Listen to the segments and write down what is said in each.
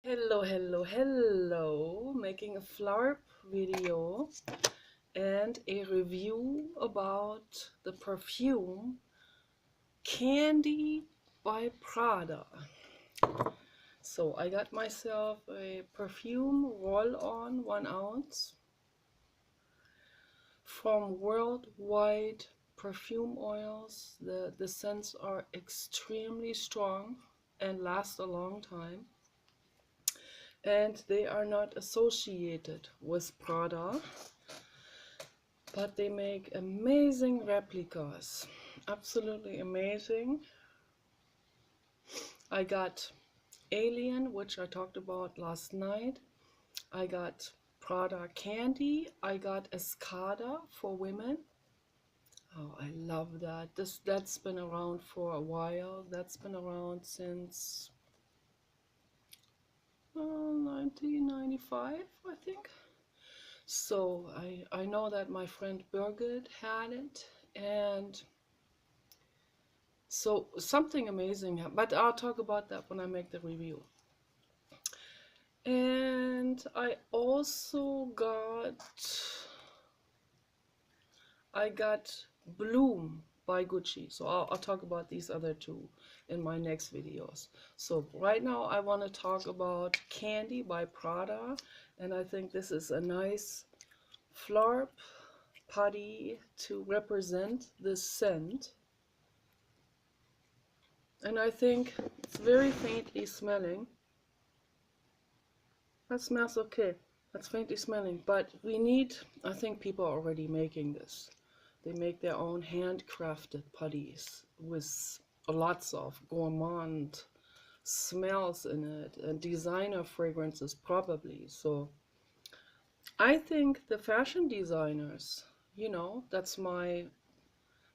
Hello, making a flarp video and a review about the perfume Candy by Prada. So I got myself a perfume roll-on 1 ounce from Worldwide Perfume Oils. The scents are extremely strong and last a long time. And they are not associated with Prada, but they make amazing replicas. Absolutely amazing. I got Alien, which I talked about last night. I got Prada Candy. I got Escada for women. Oh, I love that. That's been around for a while. That's been around since 1995, I think. So I know that my friend Birgit had it, and so something amazing happened. But I'll talk about that when I make the review. And I got Bloom by Gucci. So I'll talk about these other two in my next videos. So right now I want to talk about Candy by Prada, and I think this is a nice flarp putty to represent this scent. And I think it's very faintly smelling. That smells okay. That's faintly smelling, but I think people are already making this. They make their own handcrafted putties with lots of gourmand smells in it and designer fragrances probably. So I think the fashion designers, that's my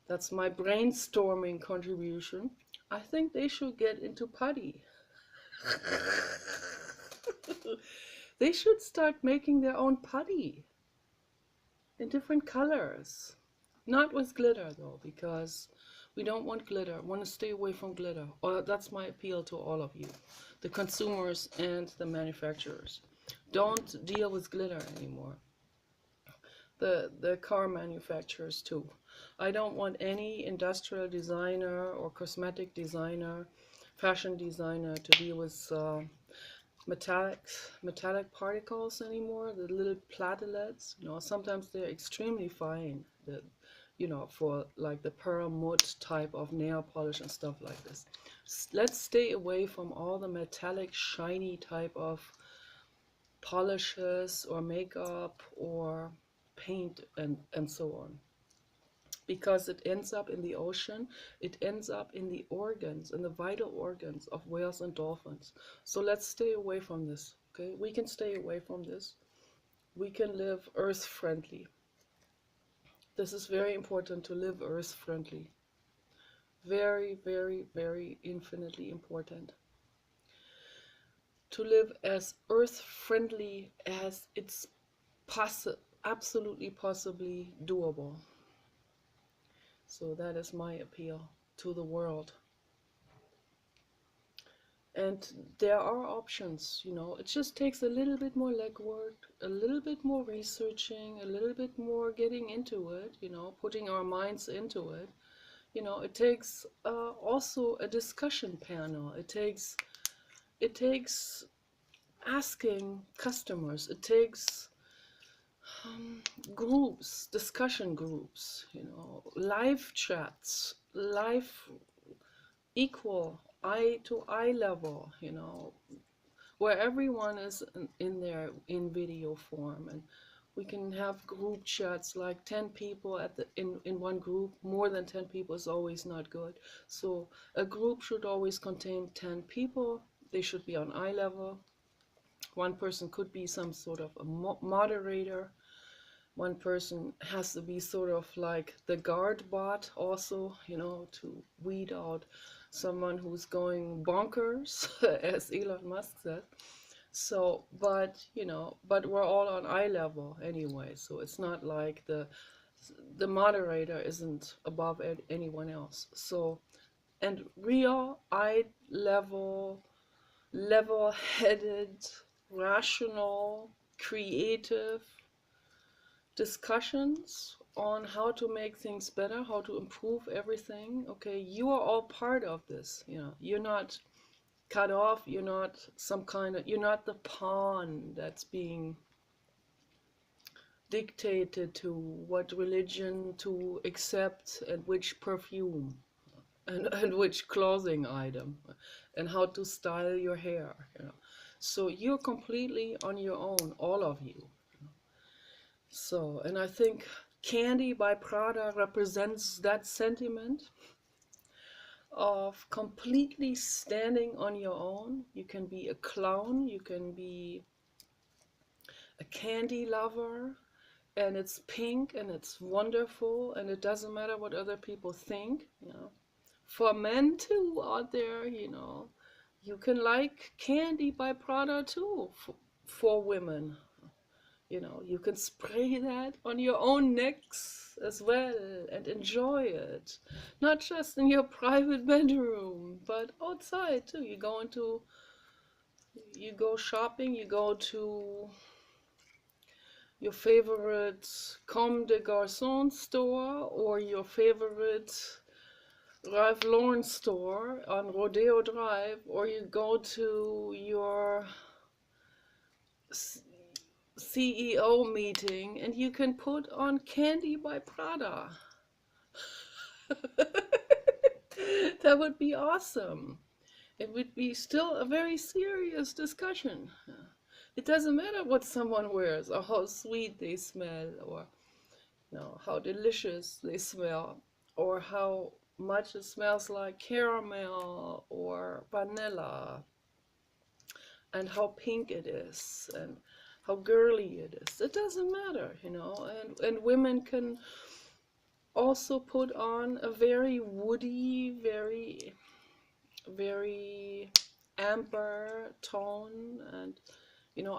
brainstorming contribution. I think they should get into putty. They should start making their own putty in different colors. Not with glitter though, because we don't want glitter. I want to stay away from glitter. Or that's my appeal to all of you, the consumers and the manufacturers. Don't deal with glitter anymore. The car manufacturers too. I don't want any industrial designer or cosmetic designer, fashion designer to deal with metallic particles anymore. The little platelets, sometimes they're extremely fine. For like the pearl type of nail polish and stuff like this. Let's stay away from all the metallic, shiny type of polishes or makeup or paint and so on, because it ends up in the ocean. It ends up in the organs, in the vital organs of whales and dolphins. So let's stay away from this. Okay, we can stay away from this. We can live earth friendly. This is very important, to live earth friendly. Very, very, very infinitely important to live as earth friendly as it's absolutely possibly doable. So that is my appeal to the world. And there are options, it just takes a little bit more legwork, a little bit more researching, a little bit more getting into it, putting our minds into it. It takes also a discussion panel. It takes asking customers. It takes groups, discussion groups, live chats, live equal eye to eye level, where everyone is in there in video form, and we can have group chats like 10 people in one group. More than 10 people is always not good. So a group should always contain 10 people. They should be on eye level. One person could be some sort of a moderator. One person has to be sort of like the guard bot also, to weed out someone who's going bonkers, as Elon Musk said. So, but we're all on eye level anyway, so it's not like the moderator isn't above anyone else. So, and real eye level level-headed, rational, creative discussions on how to make things better, how to improve everything. Okay, you are all part of this. You're not cut off. You're not you're not the pawn that's being dictated to what religion to accept and which perfume and which clothing item and how to style your hair. So you're completely on your own, all of you. So, and I think Candy by Prada represents that sentiment of completely standing on your own. You can be a clown, you can be a candy lover, and it's pink and it's wonderful, and it doesn't matter what other people think. For men too out there, you can like Candy by Prada too for women. You can spray that on your own necks as well and enjoy it. Not just in your private bedroom, but outside too. You go shopping, you go to your favorite Comme des Garçons store or your favorite Ralph Lauren store on Rodeo Drive, or you go to your CEO meeting and you can put on Candy by Prada. That would be awesome. It would be still a very serious discussion. It doesn't matter what someone wears or how sweet they smell or how delicious they smell or how much it smells like caramel or vanilla and how pink it is and how girly it is. It doesn't matter. And women can also put on a very woody, very, very amber tone. And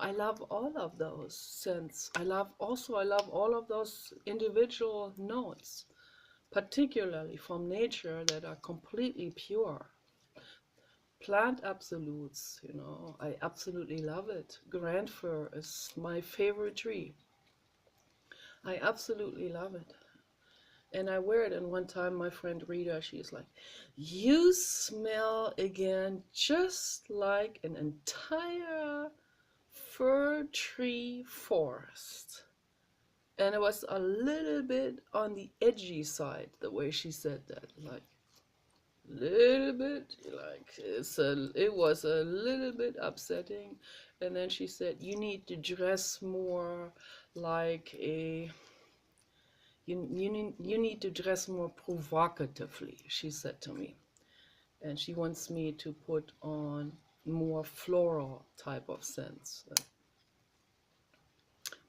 I love all of those scents. I love all of those individual notes, particularly from nature, that are completely pure. Plant absolutes, I absolutely love it. Grand fir is my favorite tree. I absolutely love it. And I wear it, and one time my friend Rita, she's like, you smell again just like an entire fir tree forest. And it was a little bit on the edgy side, the way she said that, like little bit, like it was a little bit upsetting. And then she said, you need to dress more like a you need to dress more provocatively, she said to me. And she wants me to put on more floral type of scents.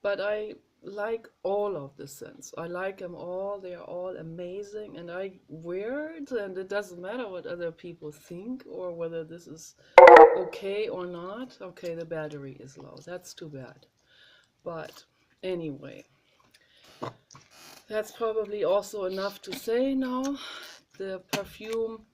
But I like all of the scents. I like them all. They are all amazing. And I wear it, and it doesn't matter what other people think or whether this is okay or not. Okay, the battery is low. That's too bad. But anyway, that's probably also enough to say now. The perfume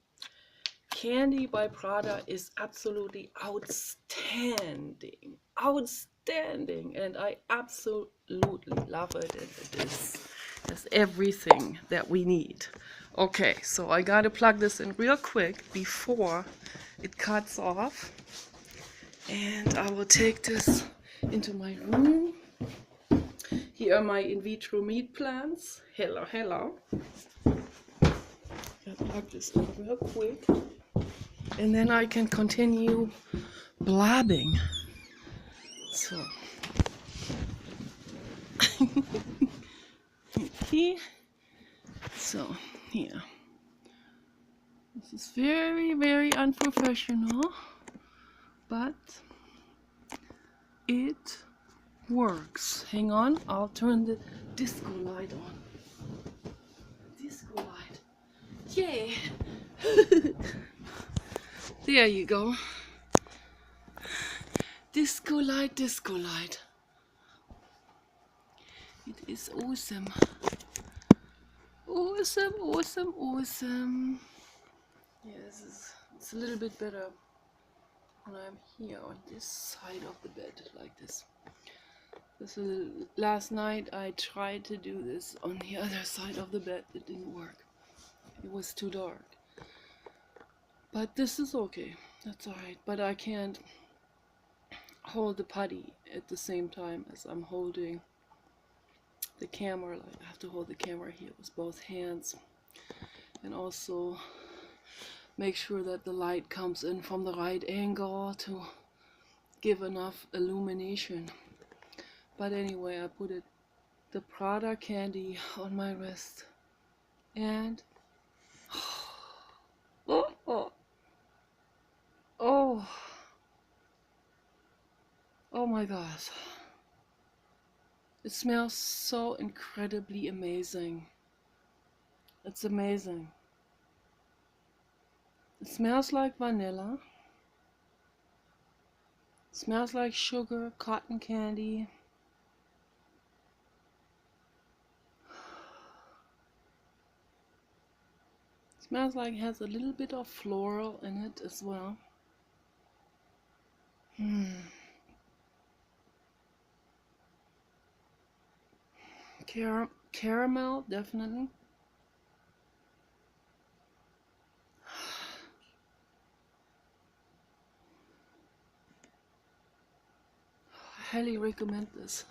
Candy by Prada is absolutely outstanding. Outstanding. And I absolutely love it. And it is everything that we need. Okay, so I gotta plug this in real quick before it cuts off. And I will take this into my room. Here are my in vitro meat plants. Hello, hello. I'll plug this in real quick. And then I can continue blabbing. So, here. So, here. This is very, very unprofessional, but it works. Hang on, I'll turn the disco light on. Disco light. Yay! There you go. Disco light, disco light. It is awesome. Awesome, awesome, awesome. Yeah, it's a little bit better when I'm here on this side of the bed like this. Last night I tried to do this on the other side of the bed. It didn't work. It was too dark. But this is okay. That's alright. But I can't hold the putty at the same time as I'm holding the camera. Like, I have to hold the camera here with both hands, and also make sure that the light comes in from the right angle to give enough illumination. But anyway, I put the Prada candy on my wrist, and oh, oh, oh, oh my gosh. It smells so incredibly amazing. It's amazing. It smells like vanilla. It smells like sugar, cotton candy. It smells like it has a little bit of floral in it as well. Caramel, definitely. I highly recommend this.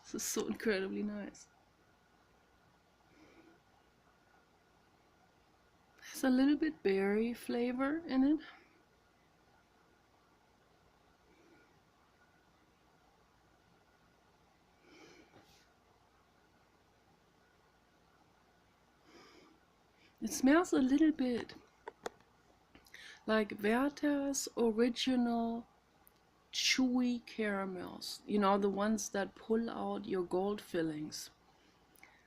This is so incredibly nice. There's a little bit berry flavor in it. It smells a little bit like Werther's original chewy caramels. You know, the ones that pull out your gold fillings.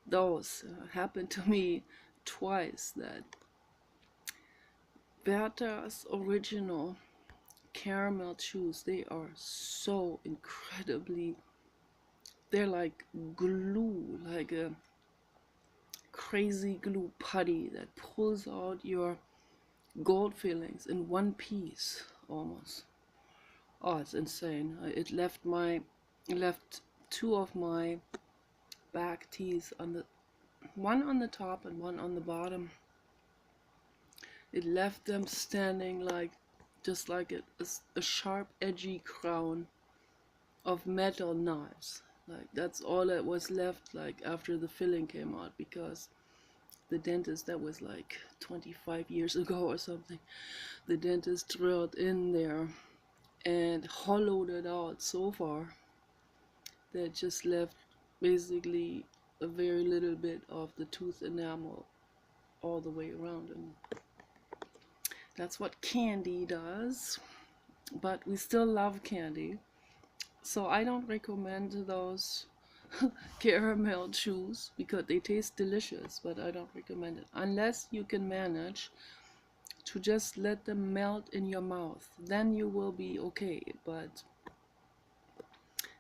Those happened to me twice. That Werther's original caramel chews, they are so incredibly, they're like glue, like a crazy glue putty that pulls out your gold fillings in one piece almost. Oh, it's insane. It left two of my back teeth on the one on the top and one on the bottom. It left them standing like just like a sharp edgy crown of metal knives. Like that's all that was left, like after the filling came out, because the dentist, that was like 25 years ago or something, the dentist drilled in there and hollowed it out so far that just left basically a very little bit of the tooth enamel all the way around. And that's what candy does. But we still love candy, so I don't recommend those caramel chews because they taste delicious, but I don't recommend it unless you can manage to just let them melt in your mouth. Then you will be okay. But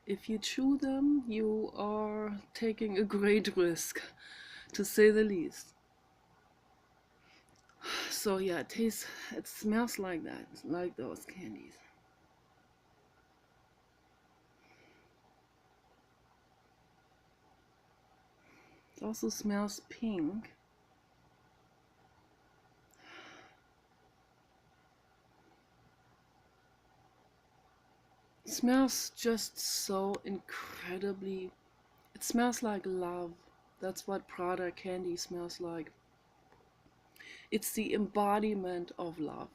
if you chew them, you are taking a great risk, to say the least. So yeah, it smells like that, like those candies. It also smells pink. It smells just so incredibly, it smells like love. That's what Prada candy smells like. It's the embodiment of love.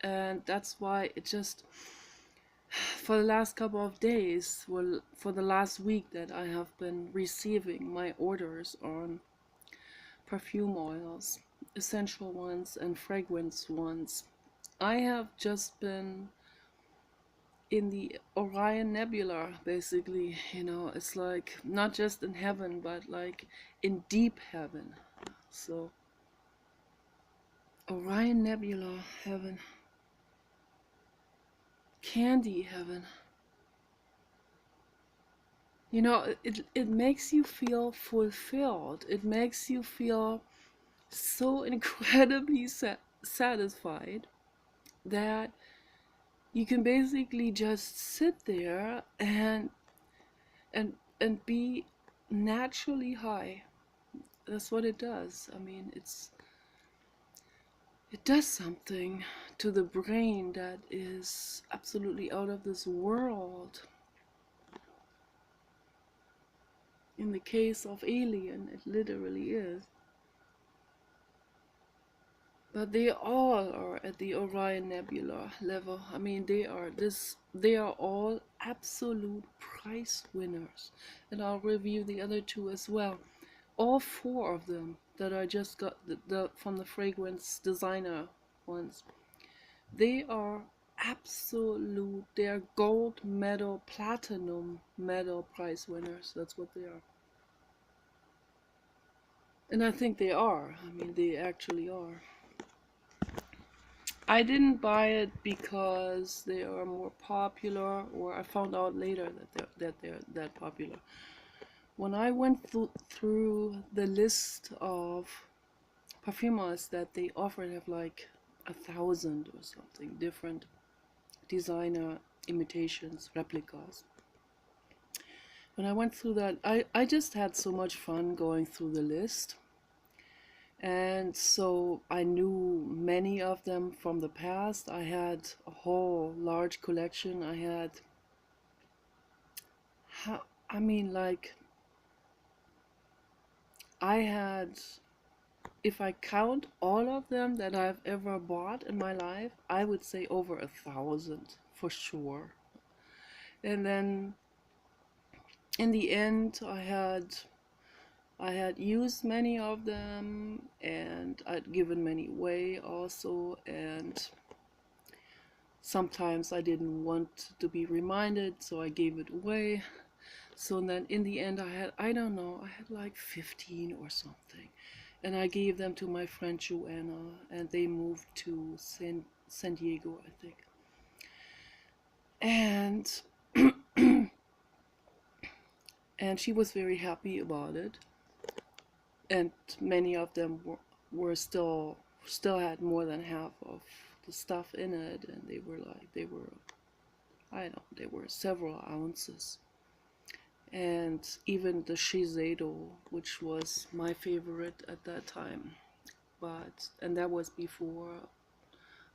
And that's why it just, for the last couple of days, well, for the last week that I have been receiving my orders on perfume oils, essential ones and fragrance ones, I have just been in the Orion Nebula, basically. You know, it's like not just in heaven, but like in deep heaven. So Orion Nebula heaven, candy heaven. You know, it makes you feel fulfilled. It makes you feel so incredibly satisfied that you can basically just sit there and be naturally high. That's what it does. I mean, it does something to the brain that is absolutely out of this world. In the case of Alien, it literally is. But they all are at the Orion Nebula level. I mean, they are all absolute prize winners. And I'll review the other two as well. All four of them that I just got from the fragrance designer ones, they are absolute, they are gold medal, platinum medal prize winners. That's what they are. And I think they are. I mean, they actually are. I didn't buy it because they are more popular, or I found out later that they're that popular. When I went through the list of perfumers that they offered, have like 1,000 or something different designer imitations, replicas. When I went through that, I just had so much fun going through the list. And so I knew many of them from the past. I had a whole large collection. I mean, like, I had, if I count all of them that I've ever bought in my life, I would say over 1,000 for sure. And then in the end, I had used many of them, and I'd given many away also, and sometimes I didn't want to be reminded, so I gave it away. So then in the end I don't know, I had like 15 or something. And I gave them to my friend Joanna, and they moved to San Diego, I think. And and she was very happy about it. And many of them were still had more than half of the stuff in it, and they were I don't know, they were several ounces. And even the Shiseido, which was my favorite at that time, and that was before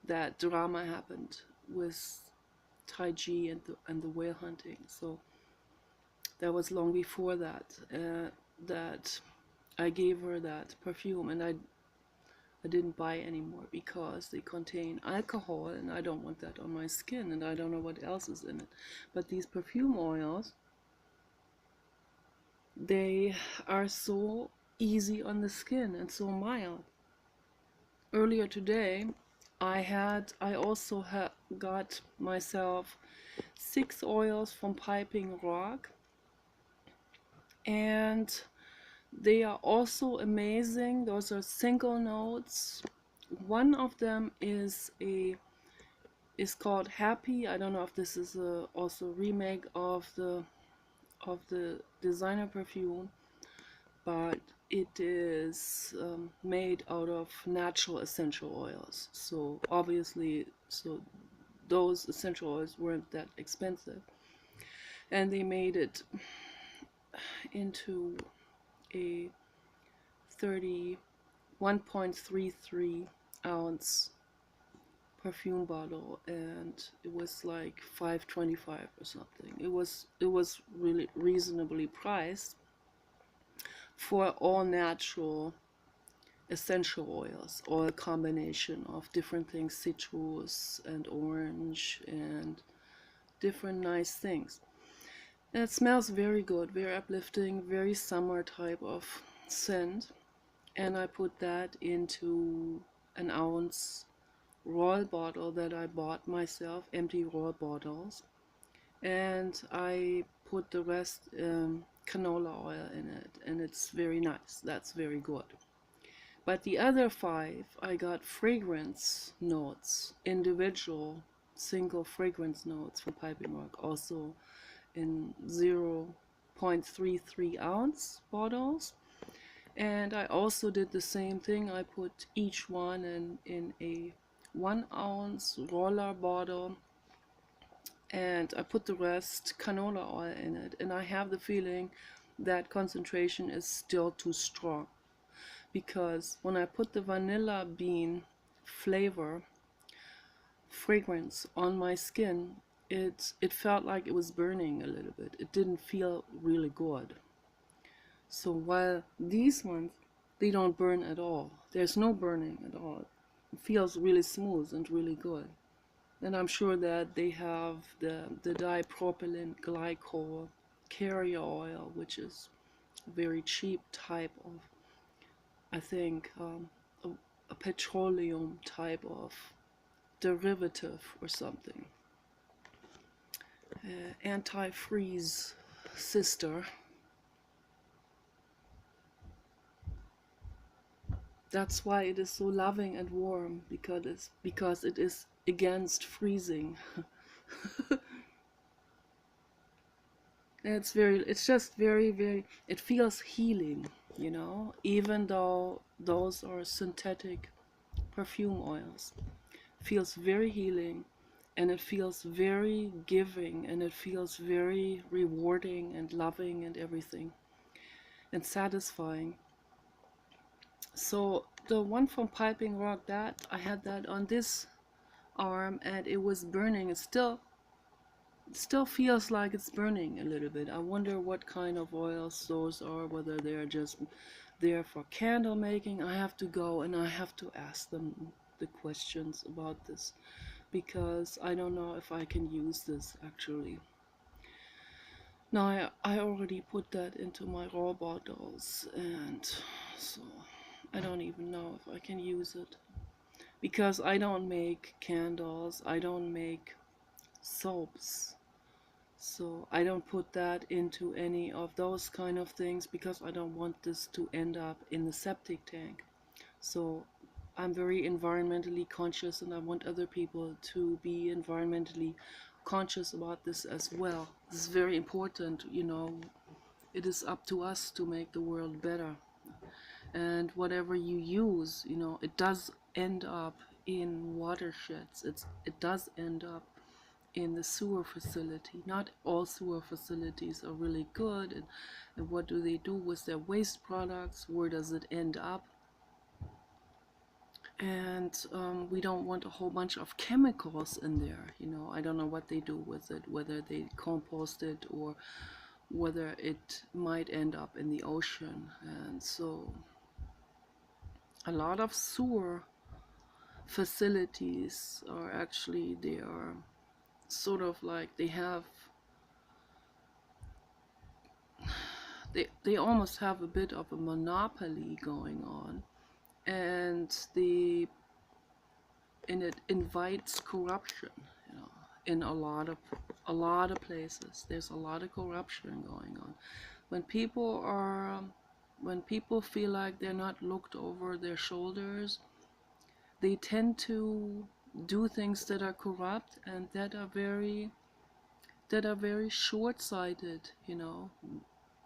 that drama happened with Taiji and the whale hunting. So that was long before that that I gave her that perfume, and I didn't buy anymore because they contain alcohol, and I don't want that on my skin, and I don't know what else is in it. But these perfume oils, they are so easy on the skin and so mild. Earlier today, I also got myself 6 oils from Piping Rock, and they are also amazing. Those are single notes. One of them is called Happy. I don't know if this is also a remake of the designer perfume, but it is made out of natural essential oils. So obviously, those essential oils weren't that expensive, and they made it into a 1.33 ounce perfume bottle, and it was like $5.25 or something. It was really reasonably priced for all natural essential oils, oil combination of different things, citrus and orange and different nice things. And it smells very good, very uplifting, very summer type of scent. And I put that into an ounce royal bottle that I bought myself, empty royal bottles, and I put the rest canola oil in it, and it's very nice. That's very good. But the other 5, I got fragrance notes, individual single fragrance notes from Piping Rock, also in 0.33 ounce bottles. And I also did the same thing. I put each one in a 1 ounce roller bottle, and I put the rest canola oil in it, and I have the feeling that concentration is still too strong, because when I put the vanilla bean flavor fragrance on my skin, it felt like it was burning a little bit. It didn't feel really good. So while these ones, they don't burn at all. There's no burning at all. It feels really smooth and really good. And I'm sure that they have the dipropylene glycol carrier oil, which is a very cheap type of, I think, a petroleum type of derivative or something. Anti-freeze sister. That's why it is so loving and warm, because it is against freezing. It's just very, it feels healing, even though those are synthetic perfume oils. It feels very healing, and it feels very giving, and it feels very rewarding and loving and everything, and satisfying. So the one from Piping Rock, that I had that on this arm, and it was burning. It still feels like it's burning a little bit. I wonder what kind of oils those are, whether they're just there for candle making. I have to go and I have to ask them the questions about this, because I don't know if I can use this actually. Now I already put that into my raw bottles, and so I don't even know if I can use it, because I don't make candles, I don't make soaps. So I don't put that into any of those kind of things, because I don't want this to end up in the septic tank. So I'm very environmentally conscious, and I want other people to be environmentally conscious about this as well. This is very important, It is up to us to make the world better. And whatever you use, it does end up in watersheds. It does end up in the sewer facility. Not all sewer facilities are really good, and what do they do with their waste products? Where does it end up? And we don't want a whole bunch of chemicals in there. I don't know what they do with it, whether they compost it or whether it might end up in the ocean. And so a lot of sewer facilities are actually, they are sort of like, they almost have a bit of a monopoly going on, and it invites corruption, in a lot of places. There's a lot of corruption going on. When people feel like they're not looked over their shoulders, they tend to do things that are corrupt and that are very short-sighted,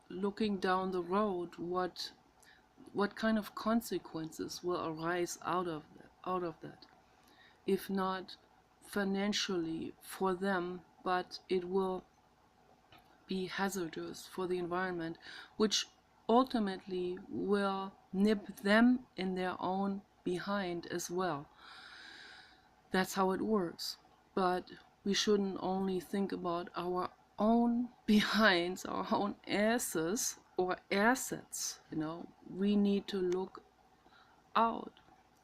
looking down the road, what kind of consequences will arise out of that, if not financially for them, but it will be hazardous for the environment, which ultimately will nip them in their own behind as well. That's how it works. But we shouldn't only think about our own behinds, our own asses or assets. We need to look out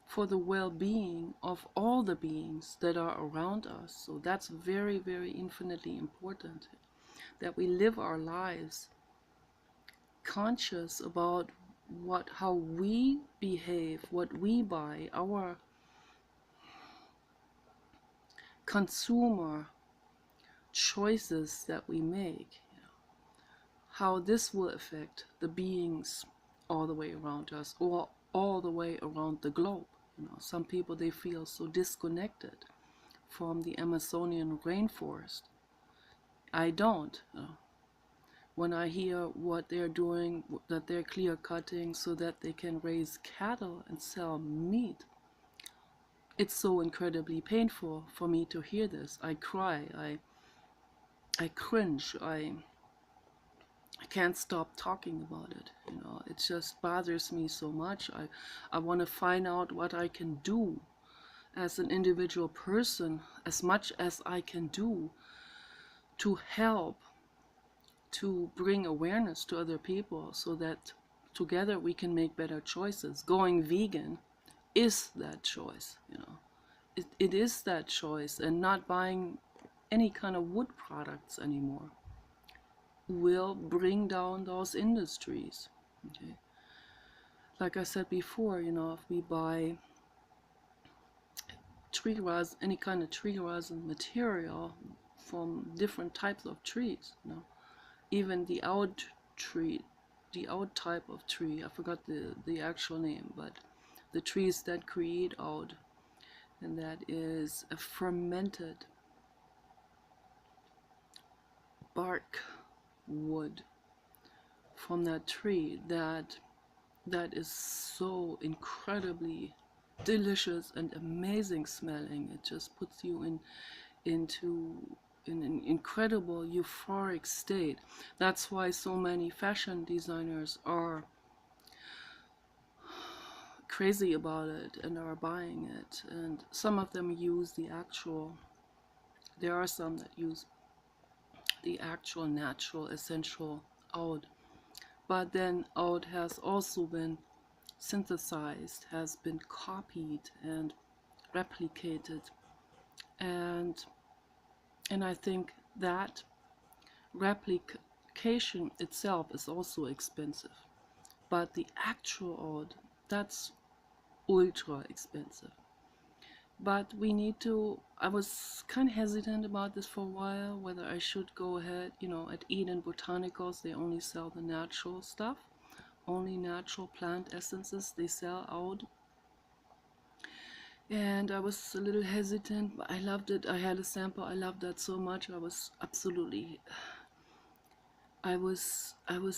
for the well-being of all the beings that are around us. So that's very, very infinitely important, that we live our lives conscious about how we behave, what we buy, our consumer choices that we make, how this will affect the beings all the way around us, or all the way around the globe. Some people, they feel so disconnected from the Amazonian rainforest. I don't. When I hear what they're doing, that they're clear cutting so that they can raise cattle and sell meat, it's so incredibly painful for me to hear this. I cry. I cringe. I can't stop talking about it. It just bothers me so much. I want to find out what I can do as an individual person, as much as I can do to help, to bring awareness to other people so that together we can make better choices. Going vegan is that choice. It is that choice, and not buying any kind of wood products anymore will bring down those industries. Okay. Like I said before, if we buy tree resin, any kind of tree resin material from different types of trees, even the oud tree, the oud type of tree, I forgot the actual name, but the trees that create oud, and that is a fermented bark wood from that tree that is so incredibly delicious and amazing smelling. It just puts you into an incredible euphoric state. That's why so many fashion designers are crazy about it and are buying it. And some of them use there are some that use the actual natural essential oud. But then oud has also been synthesized, has been copied and replicated, and I think that replication itself is also expensive, but the actual oud, that's ultra expensive. But we need to, I was kind of hesitant about this for a while, whether I should go ahead. At Eden Botanicals they only sell the natural stuff, only natural plant essences they sell out. And I was a little hesitant, but I loved it. I had a sample. I loved that so much. I was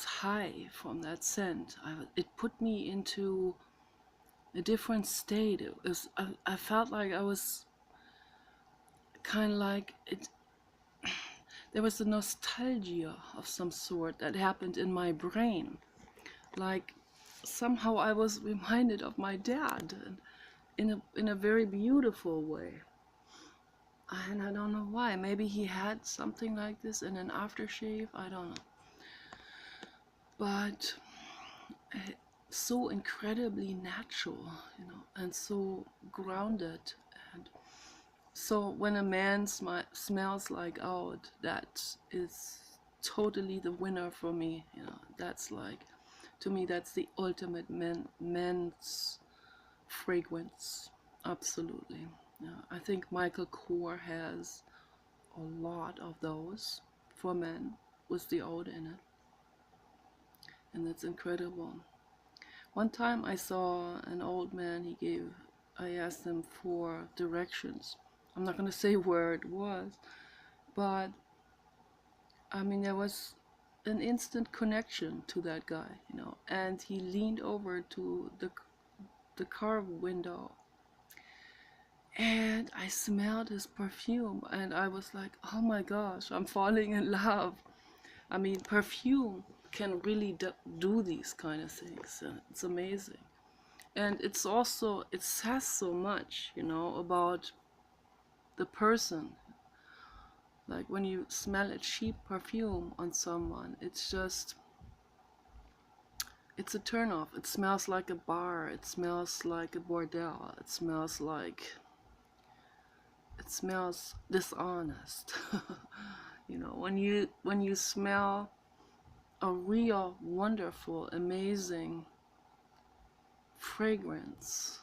high from that scent. It put me into a different state. I felt like I was kind of like it. There was a nostalgia of some sort that happened in my brain. Like somehow I was reminded of my dad, in a very beautiful way. And I don't know why. Maybe he had something like this in an aftershave. I don't know. But so incredibly natural, and so grounded. And so when a man smells like oud, that is totally the winner for me. That's like, to me, that's the ultimate men's fragrance. Absolutely. I think Michael Kors has a lot of those for men with the oud in it, and it's incredible. One time I saw an old man. I asked him for directions. I'm not going to say where it was, but I mean, there was an instant connection to that guy, and he leaned over to the car window, and I smelled his perfume, and I was like, oh my gosh, I'm falling in love. I mean, perfume can really do these kind of things. It's amazing. And it says so much, about the person. Like when you smell a cheap perfume on someone, it's a turn off. It smells like a bar. It smells like a bordel. It smells dishonest. When you smell a real, wonderful, amazing fragrance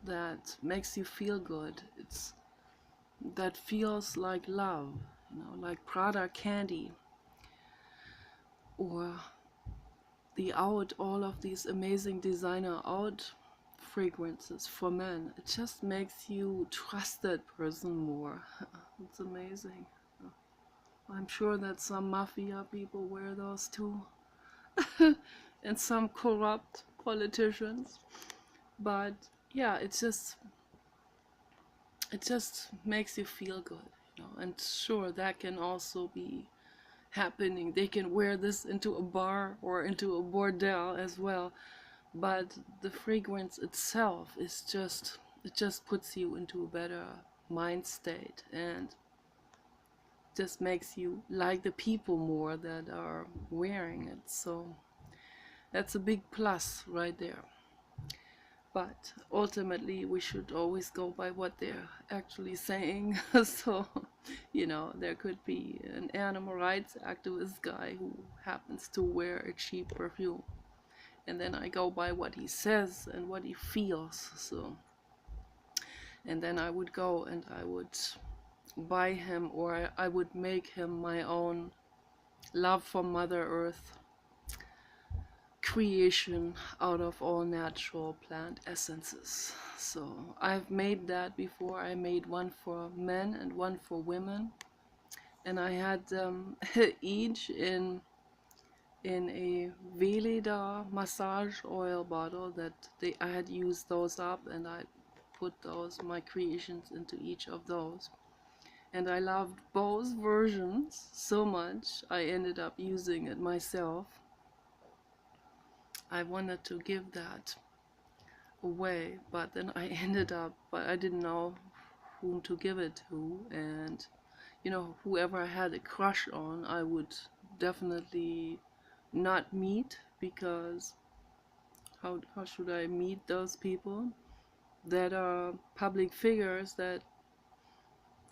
that makes you feel good, that feels like love, like Prada candy, or all of these amazing designer oud fragrances for men. It just makes you trust that person more. It's amazing. I'm sure that some mafia people wear those too, and some corrupt politicians. But yeah, it just makes you feel good. And sure, that can also be happening. They can wear this into a bar or into a bordel as well. But the fragrance itself is just, it just puts you into a better mind state and just makes you like the people more that are wearing it. So that's a big plus right there. But ultimately, we should always go by what they're actually saying. So, there could be an animal rights activist guy who happens to wear a cheap perfume. And then I go by what he says and what he feels. So, and then I would go and I would buy him, or I would make him my own love for Mother Earth creation out of all natural plant essences. So I've made that before. I made one for men and one for women, and I had them each in a Veleda massage oil bottle that I had used those up, and I put my creations into each of those. And I loved both versions so much I ended up using it myself. I wanted to give that away, but then I but I didn't know whom to give it to, and whoever I had a crush on, I would definitely not meet, because how should I meet those people that are public figures that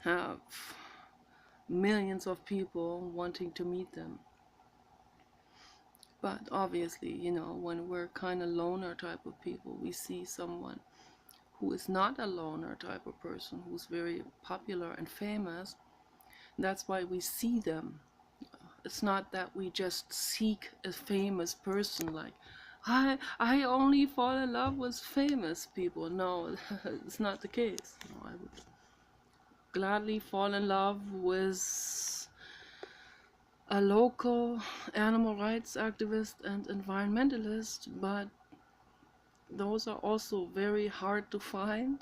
have millions of people wanting to meet them? But obviously, when we're kind of loner type of people, we see someone who is not a loner type of person, who's very popular and famous. That's why we see them. It's not that we just seek a famous person, like, I only fall in love with famous people. No, it's not the case. I would gladly fall in love with a local animal rights activist and environmentalist, but those are also very hard to find.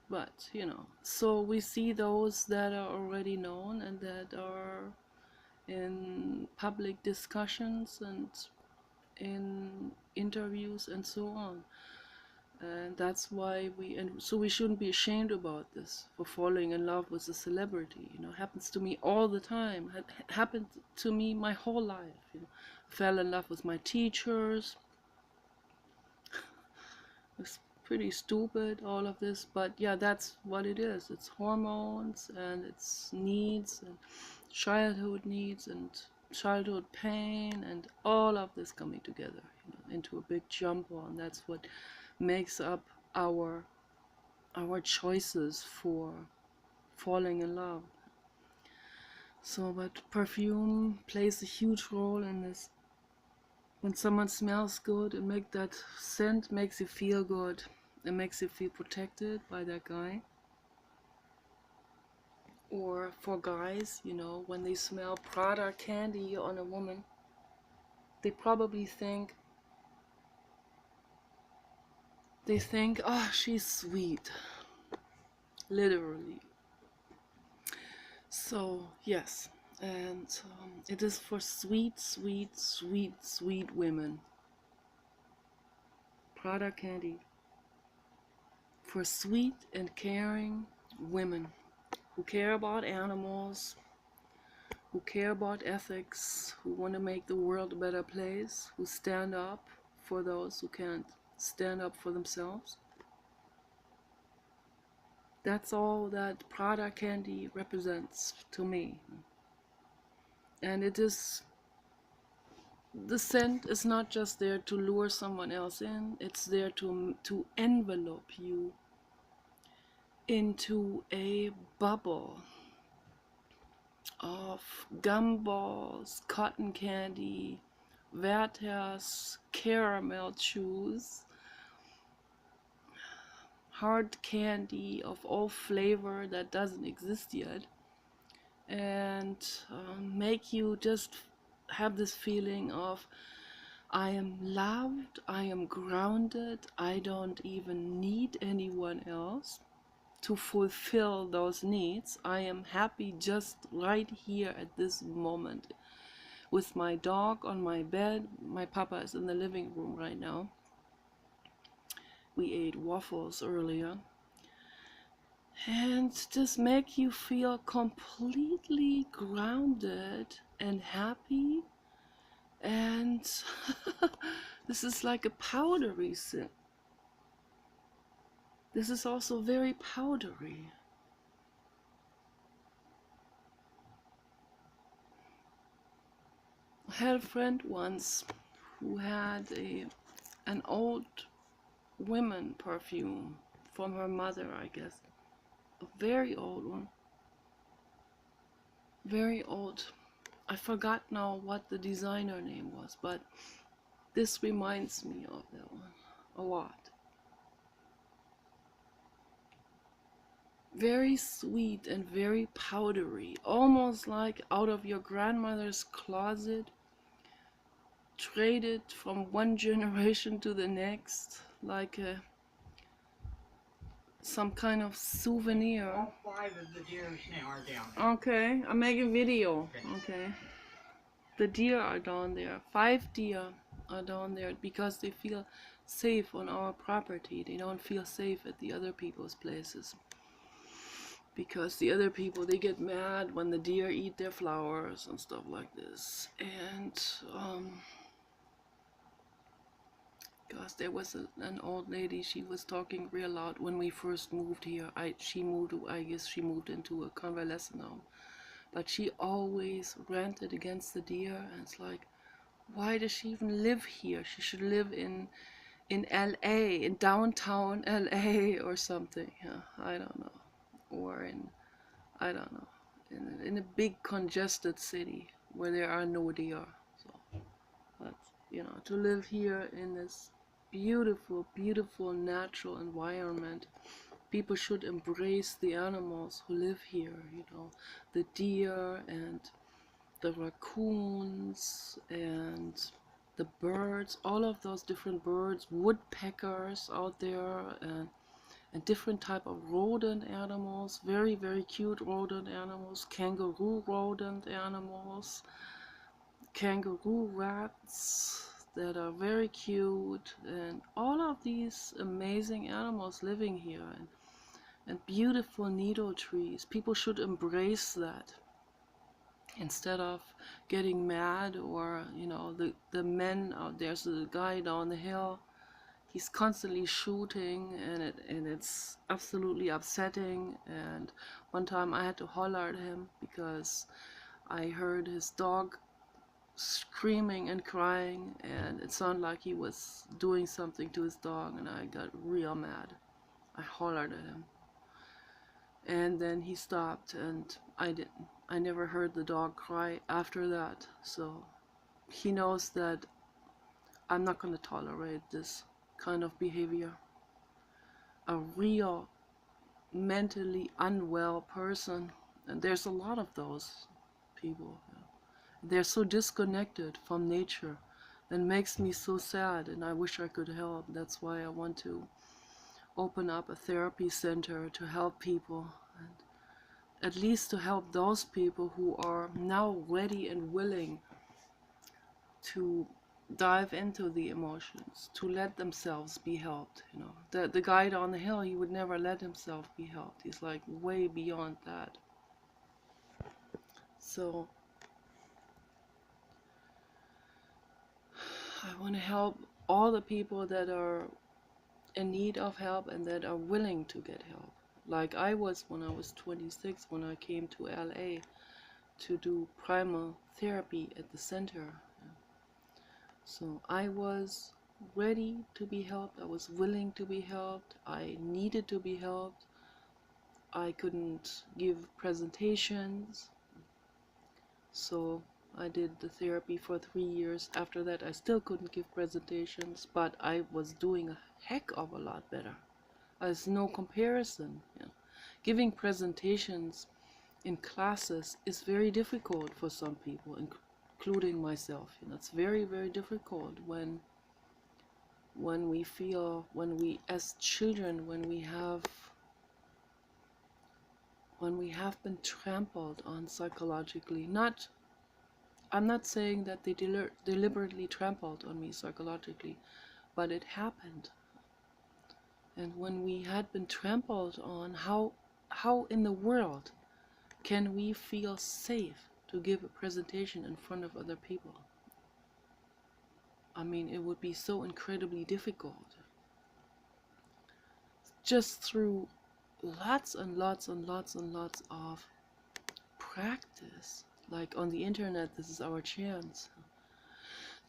But so we see those that are already known and that are in public discussions and in interviews and so on. And that's why so we shouldn't be ashamed about this, for falling in love with a celebrity. Happens to me all the time. Happened to me my whole life. Fell in love with my teachers. It's pretty stupid, all of this, but yeah, that's what it is. It's hormones and it's needs and childhood needs and childhood pain and all of this coming together into a big jumble, and that's what makes up our choices for falling in love. So, but perfume plays a huge role in this. When someone smells good, that scent makes you feel good. It makes you feel protected by that guy. Or for guys, when they smell Prada candy on a woman, they probably think, oh, she's sweet. Literally. So, yes. And it is for sweet, sweet, sweet, sweet women. Prada candy. For sweet and caring women who care about animals, who care about ethics, who want to make the world a better place, who stand up for those who can't stand up for themselves. That's all that Prada candy represents to me. And the scent is not just there to lure someone else in, it's there to envelope you into a bubble of gumballs, cotton candy, Werther's caramel chews, hard candy of all flavor that doesn't exist yet, and make you just have this feeling of, I am loved, I am grounded, I don't even need anyone else. to fulfill those needs. I am happy just right here at this moment with my dog on my bed. My papa is in the living room right now. We ate waffles earlier. And just make you feel completely grounded and happy. And this is like a powdery scent. This is also very powdery. I had a friend once who had an old women perfume from her mother, I guess. A very old one. Very old. I forgot now what the designer name was, but this reminds me of that one a lot. Very sweet and very powdery, almost like out of your grandmother's closet, traded from one generation to the next, like some kind of souvenir. All 5 of the deers now are down there. Okay, I'm making video. Okay. The deer are down there. 5 deer are down there because they feel safe on our property. They don't feel safe at the other people's places. Because the other people, they get mad when the deer eat their flowers and stuff like this. And because there was an old lady, she was talking real loud when we first moved here. I guess she moved into a convalescent home. But she always ranted against the deer, and it's like, why does she even live here? She should live in LA, in downtown LA or something. Yeah, I don't know. Or I don't know, in a big congested city where there are no deer. So, but to live here in this beautiful, beautiful natural environment, people should embrace the animals who live here. The deer and the raccoons and the birds, all of those different birds, woodpeckers out there, and different type of rodent animals, very, very cute rodent animals, kangaroo rodent animals, kangaroo rats that are very cute, and all of these amazing animals living here, and beautiful needle trees. People should embrace that instead of getting mad, or the men out there's a guy down the hill. He's constantly shooting, and it's absolutely upsetting. And one time I had to holler at him because I heard his dog screaming and crying, and it sounded like he was doing something to his dog, and I got real mad. I hollered at him. And then he stopped, and I never heard the dog cry after that. So he knows that I'm not going to tolerate this kind of behavior. A real mentally unwell person, and there's a lot of those people. They're so disconnected from nature, and makes me so sad, and I wish I could help. That's why I want to open up a therapy center to help people, and at least to help those people who are now ready and willing to dive into the emotions, to let themselves be helped. The guy down the hill, he would never let himself be helped. He's like way beyond that. So I want to help all the people that are in need of help and that are willing to get help, like I was when I was 26, when I came to LA to do primal therapy at the center. So I was ready to be helped. I was willing to be helped. I needed to be helped. I couldn't give presentations. So I did the therapy for 3 years. After that, I still couldn't give presentations, but I was doing a heck of a lot better. There's no comparison. Giving presentations in classes is very difficult for some people, including myself. It's very, very difficult when we feel, when we as children, when we have when we have been trampled on psychologically. I'm not saying that they deliberately trampled on me psychologically, but it happened. And when we had been trampled on, how in the world can we feel safe to give a presentation in front of other people? I mean, it would be so incredibly difficult. Just through lots and lots and lots and lots of practice, like on the internet, this is our chance.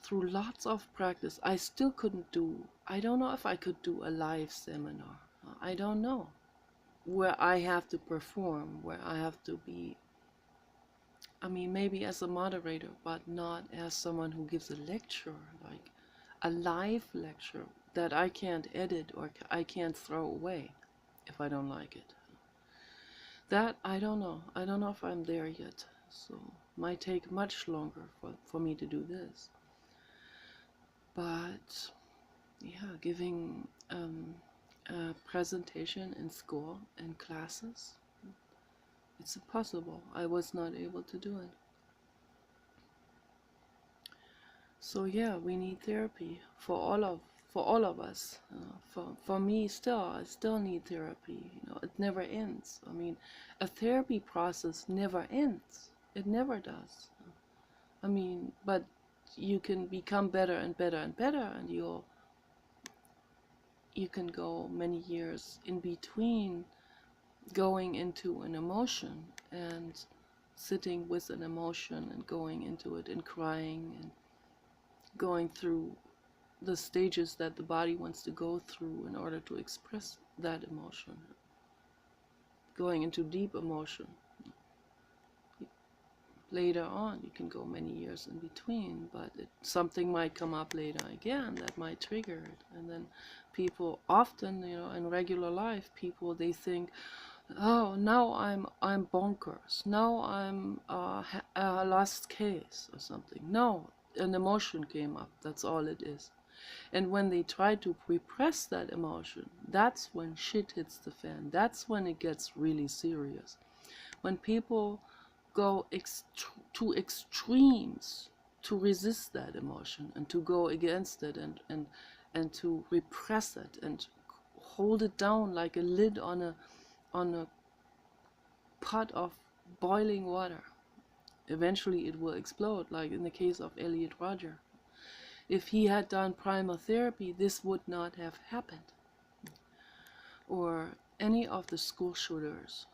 Through lots of practice, I still couldn't do, I don't know if I could do a live seminar. I don't know. Where I have to perform, where I have to be, I mean, maybe as a moderator, but not as someone who gives a lecture, like a live lecture that I can't edit or I can't throw away if I don't like it. That, I don't know. I don't know if I'm there yet. So, might take much longer for me to do this. But, yeah, giving a presentation in school and classes, it's impossible. I was not able to do it. So yeah, we need therapy for all of us. For me, I still need therapy. You know, it never ends. I mean, a therapy process never ends. It never does. I mean, but you can become better and better and better, and you can go many years in between going into an emotion and sitting with an emotion and going into it and crying and going through the stages that the body wants to go through in order to express that emotion. Going into deep emotion. Later on, you can go many years in between, but something might come up later again that might trigger it. And then people often, you know, in regular life, people, they think, oh, now I'm bonkers. Now I'm a lost case or something. No, an emotion came up. That's all it is. And when they try to repress that emotion, that's when shit hits the fan. That's when it gets really serious. When people go to extremes to resist that emotion and to go against it and to repress it and hold it down like a lid on a pot of boiling water. Eventually it will explode, like in the case of Elliot Rodger. If he had done primal therapy, this would not have happened. Or any of the school shooters.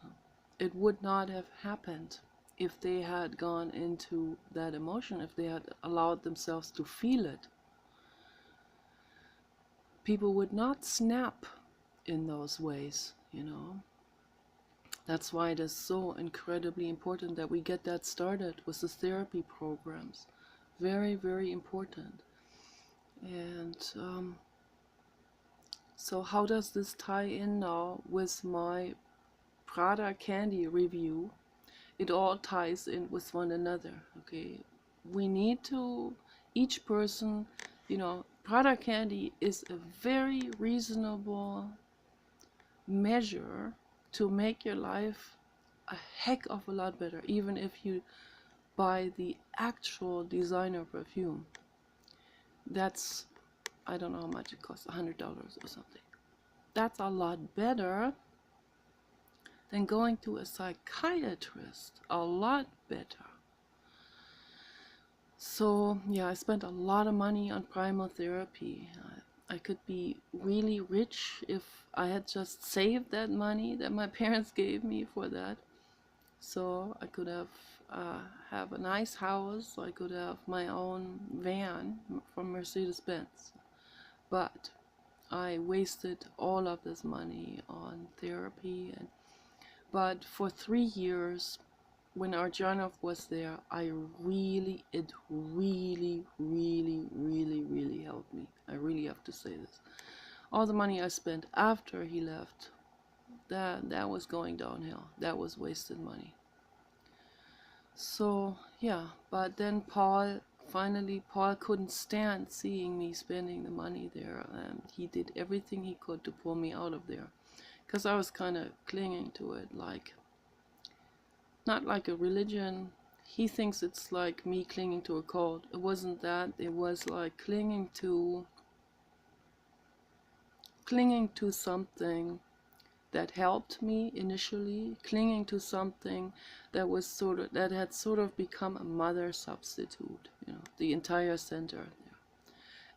It would not have happened if they had gone into that emotion, if they had allowed themselves to feel it. People would not snap in those ways, you know. That's why it is so incredibly important that we get that started with the therapy programs. Very, very important. And so how does this tie in now with my Prada candy review? It all ties in with one another, okay? We need to, each person, you know, Prada candy is a very reasonable measure to make your life a heck of a lot better, even if you buy the actual designer perfume. That's, I don't know how much it costs, $100 or something. That's a lot better than going to a psychiatrist. A lot better. So yeah, I spent a lot of money on primal therapy. I could be really rich if I had just saved that money that my parents gave me for that. So I could have a nice house. I could have my own van from Mercedes-Benz. But I wasted all of this money on therapy. But for 3 years, when Arjanov was there, it really, really, really helped me. I really have to say this. All the money I spent after he left, that was going downhill. That was wasted money. So yeah, but then Paul couldn't stand seeing me spending the money there, and he did everything he could to pull me out of there, because I was kind of clinging to it, like not like a religion. He thinks it's like me clinging to a cult. It wasn't that. It was like clinging to something that helped me initially, clinging to something that was that had sort of become a mother substitute, the entire center.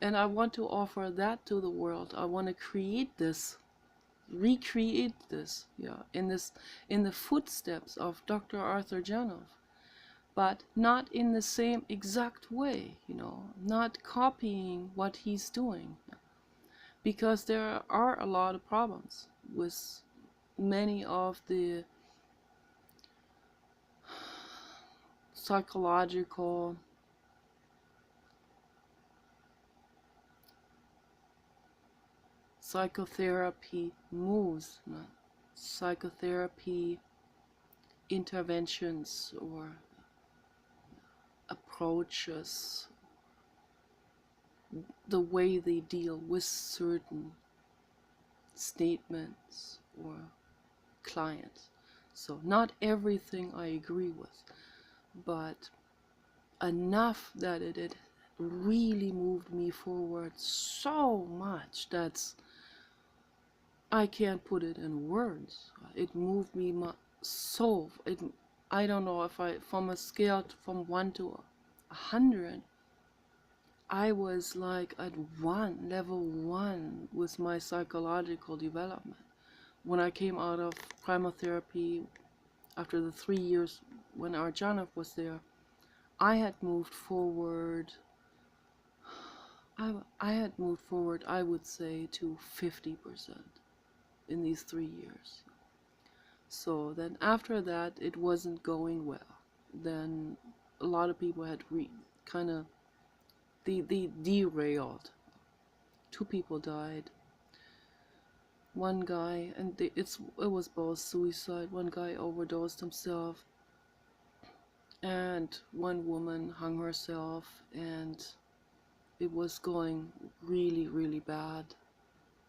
And I want to offer that to the world. I want to create this, recreate this, in the footsteps of Dr. Arthur Janov, but not in the same exact way, not copying what he's doing, because there are a lot of problems with many of the psychological psychotherapy moves, psychotherapy interventions or approaches, the way they deal with certain statements or clients. So not everything I agree with, but enough that it really moved me forward so much that's I can't put it in words. It moved me so. I don't know if from a scale from 1 to 100, I was like at level 1 with my psychological development. When I came out of cryotherapy after the 3 years when Arjanov was there, I had moved forward. I would say, to 50% in these 3 years. So then after that, it wasn't going well. Then a lot of people had kind of they derailed. 2 people died. One guy, and it was both suicide. One guy overdosed himself, and one woman hung herself, and it was going really, really bad.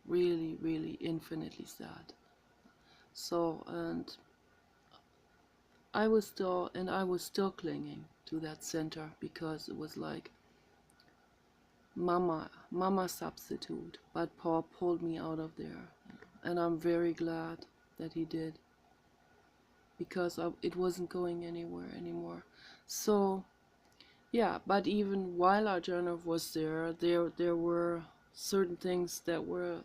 Really, really infinitely sad. So, and I was still clinging to that center because it was like mama substitute. But Paul pulled me out of there, and I'm very glad that he did, because it wasn't going anywhere anymore. So yeah, but even while Arjanov was there were certain things that were,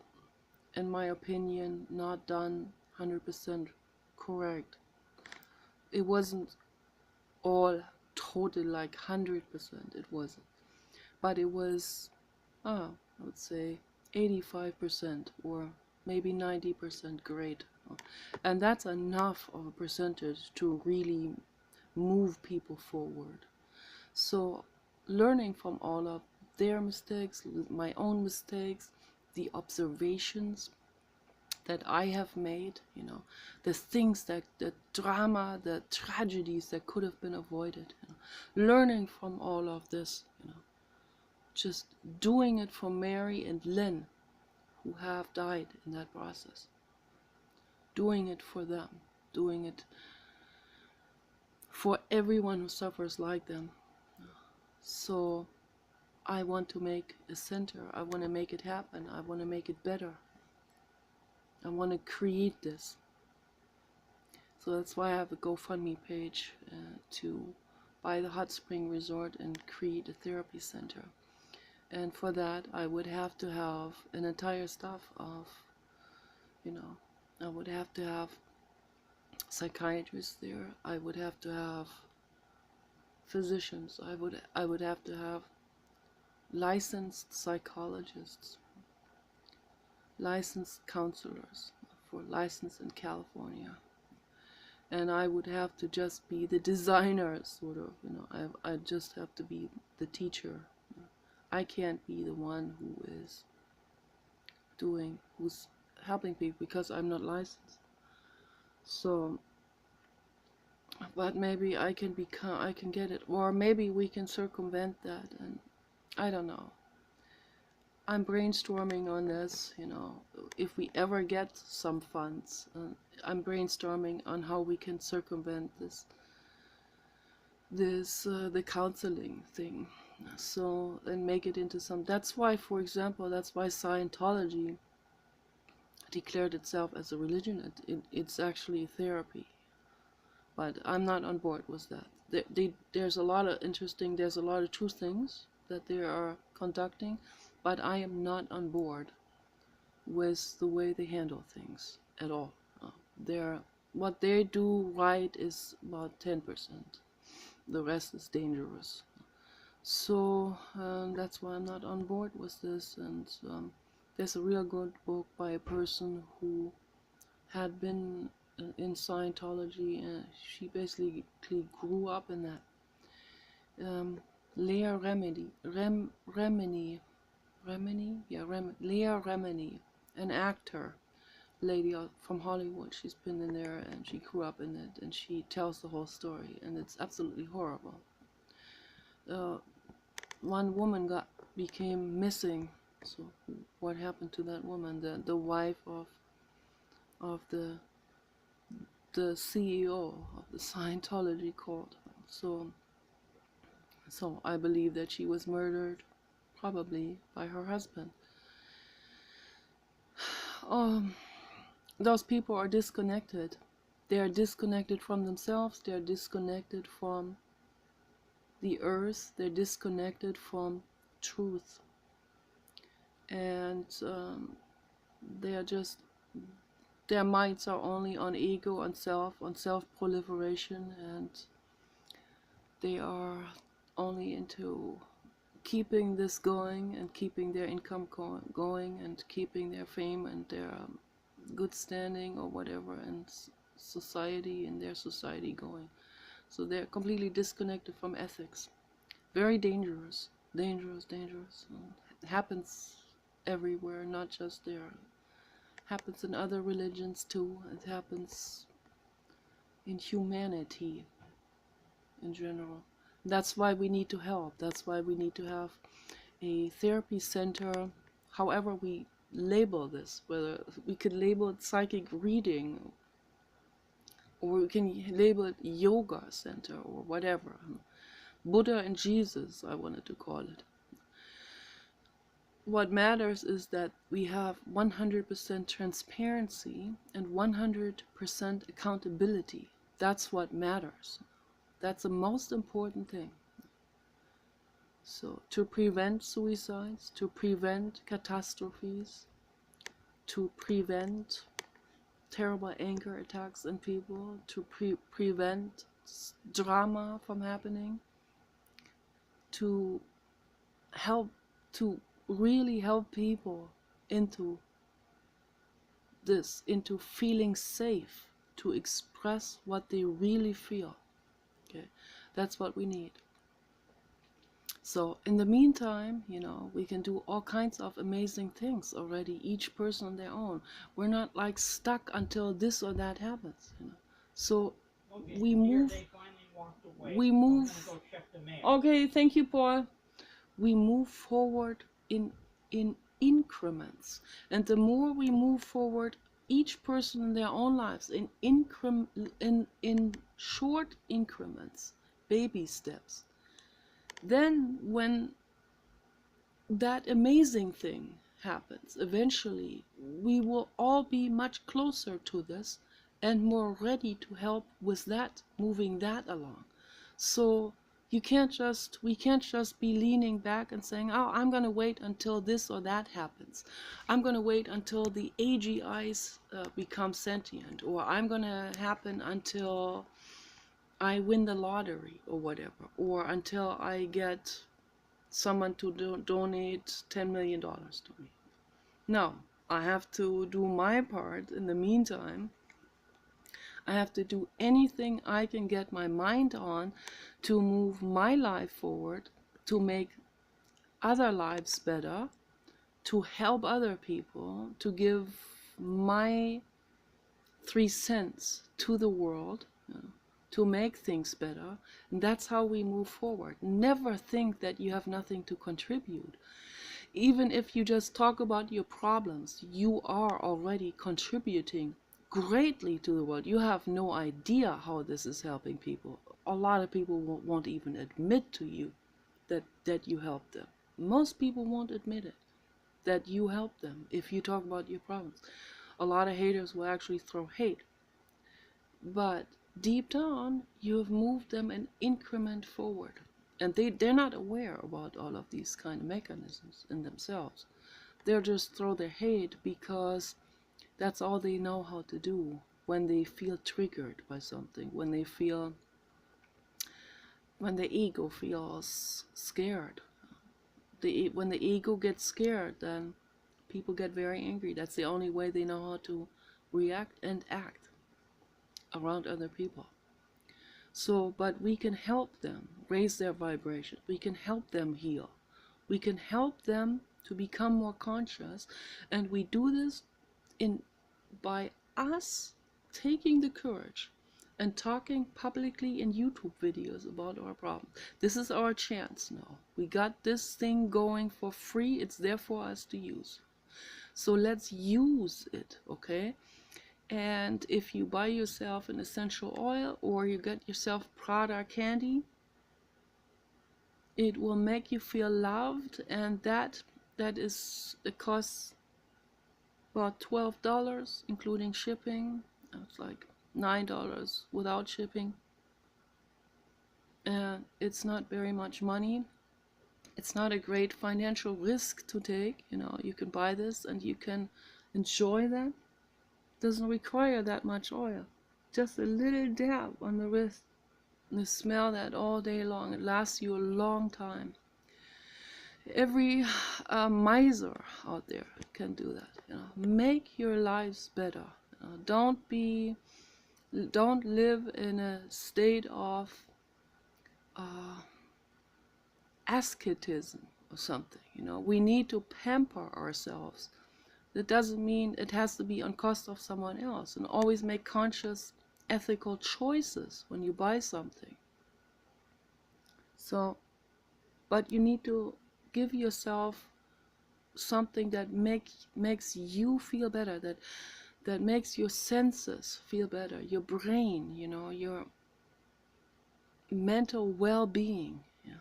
in my opinion, not done 100% correct. It wasn't all total like 100%, it wasn't. But it was, I would say 85% or maybe 90% great. And that's enough of a percentage to really move people forward. So learning from all of their mistakes, my own mistakes, the observations that I have made, the things the drama, the tragedies that could have been avoided, learning from all of this, just doing it for Mary and Lynn, who have died in that process, doing it for them, doing it for everyone who suffers like them. So I want to make a center. I want to make it happen. I want to make it better. I want to create this. So that's why I have a GoFundMe page to buy the hot spring resort and create a therapy center. And for that, I would have to have an entire staff of, I would have to have psychiatrists there. I would have to have physicians. I would have to have licensed psychologists, licensed counselors, for license in California. And I would have to just be the designer, sort of, I just have to be the teacher. I can't be the one who's helping people, because I'm not licensed. So, but maybe I can get it, or maybe we can circumvent that, and I don't know. I'm brainstorming on this, if we ever get some funds. I'm brainstorming on how we can circumvent this this the counseling thing, so and make it into some. That's why, for example, that's why Scientology declared itself as a religion. It's actually therapy, but I'm not on board with that. There's a lot of there's a lot of true things that they are conducting, but I am not on board with the way they handle things at all. They're what they do right is about 10%. The rest is dangerous. So that's why I'm not on board with this. And there's a real good book by a person who had been in Scientology, and she basically grew up in that. Leah Leah Remini, an actor lady from Hollywood. She's been in there and she grew up in it, and she tells the whole story, and it's absolutely horrible. One woman became missing. So what happened to that woman? The wife of the CEO of the Scientology cult. So I believe that she was murdered, probably by her husband. Those people are disconnected. They are disconnected from themselves. They are disconnected from the earth. They're disconnected from truth. And they are just, their minds are only on ego, on self-proliferation, and they are only into keeping this going and keeping their income going and keeping their fame and their good standing or whatever, and society and their society going. So they're completely disconnected from ethics. Very dangerous. It happens everywhere, not just there. It happens in other religions too. It happens in humanity in general. That's why we need to help. That's why we need to have a therapy center, however we label this, whether we could label it psychic reading, or we can label it yoga center, or whatever. Buddha and Jesus, I wanted to call it. What matters is that we have 100% transparency and 100% accountability. That's what matters. That's the most important thing. So to prevent suicides, to prevent catastrophes, to prevent terrible anger attacks in people, to prevent drama from happening, to really help people into this, into feeling safe to express what they really feel. Okay, that's what we need. So in the meantime, we can do all kinds of amazing things already, each person on their own. We're not like stuck until this or that happens, So Okay, we move. They finally walked away. We move. I'm gonna go check the mail. Okay, thank you, Paul. We move forward in increments, and the more we move forward, each person in their own lives, in short increments, baby steps, then when that amazing thing happens, eventually we will all be much closer to this and more ready to help with that, moving that along. So we can't just be leaning back and saying, oh, I'm going to wait until this or that happens. I'm going to wait until the AGIs become sentient, or I'm going to happen until I win the lottery or whatever, or until I get someone to donate $10 million to me. No, I have to do my part. In the meantime, I have to do anything I can get my mind on to move my life forward, to make other lives better, to help other people, to give my 3 cents to the world, to make things better. And that's how we move forward. Never think that you have nothing to contribute. Even if you just talk about your problems, you are already contributing greatly to the world. You have no idea how this is helping people. A lot of people won't even admit to you that you help them. Most people won't admit it, that you help them if you talk about your problems. A lot of haters will actually throw hate. But deep down, you have moved them an increment forward. And they're not aware about all of these kind of mechanisms in themselves. They'll just throw their hate because that's all they know how to do when they feel triggered by something, when the ego feels scared. When the ego gets scared, then people get very angry. That's the only way they know how to react and act around other people. So, but we can help them raise their vibration. We can help them heal. We can help them to become more conscious. And we do this by us taking the courage and talking publicly in YouTube videos about our problem. This is our chance now. We got this thing going for free. It's there for us to use. So let's use it, okay? And if you buy yourself an essential oil or you get yourself Prada candy, it will make you feel loved, and it costs about $12, including shipping. It's like $9 without shipping. And it's not very much money. It's not a great financial risk to take. You can buy this and you can enjoy that. It doesn't require that much oil. Just a little dab on the wrist. And you smell that all day long. It lasts you a long time. Every miser out there can do that. Make your lives better. Don't live in a state of asceticism or something. We need to pamper ourselves. That doesn't mean it has to be on cost of someone else. And always make conscious, ethical choices when you buy something. So, but you need to give yourself something that makes you feel better, that makes your senses feel better, your brain, your mental well-being. Yeah.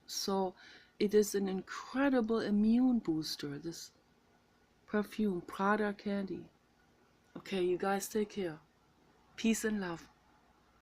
So it is an incredible immune booster, this perfume, Prada candy. Okay, you guys take care. Peace and love.